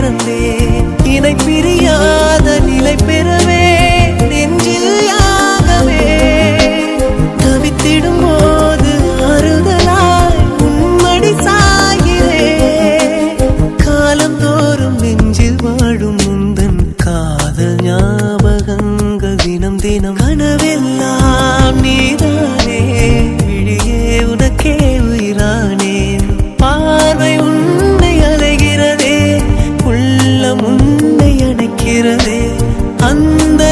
பிறந்தேன் இணை பிரியாத நிலை பெறவே நெஞ்சில் யாகவே தவித்திடும் போது ஆறுதலாய் உன்மடி சாகிறேன் காலம் தோறும் நெஞ்சில் வாழும் முந்தன் காதல் ஞாபகங்கள் தினம் தினம் கனவெல்லாம் நீதானே விழியே உனக்கே உயிரானேன் பார்வை உன்னை அலைகிறதே உள்ளம் உன்னை அணைக்கிறதே அந்த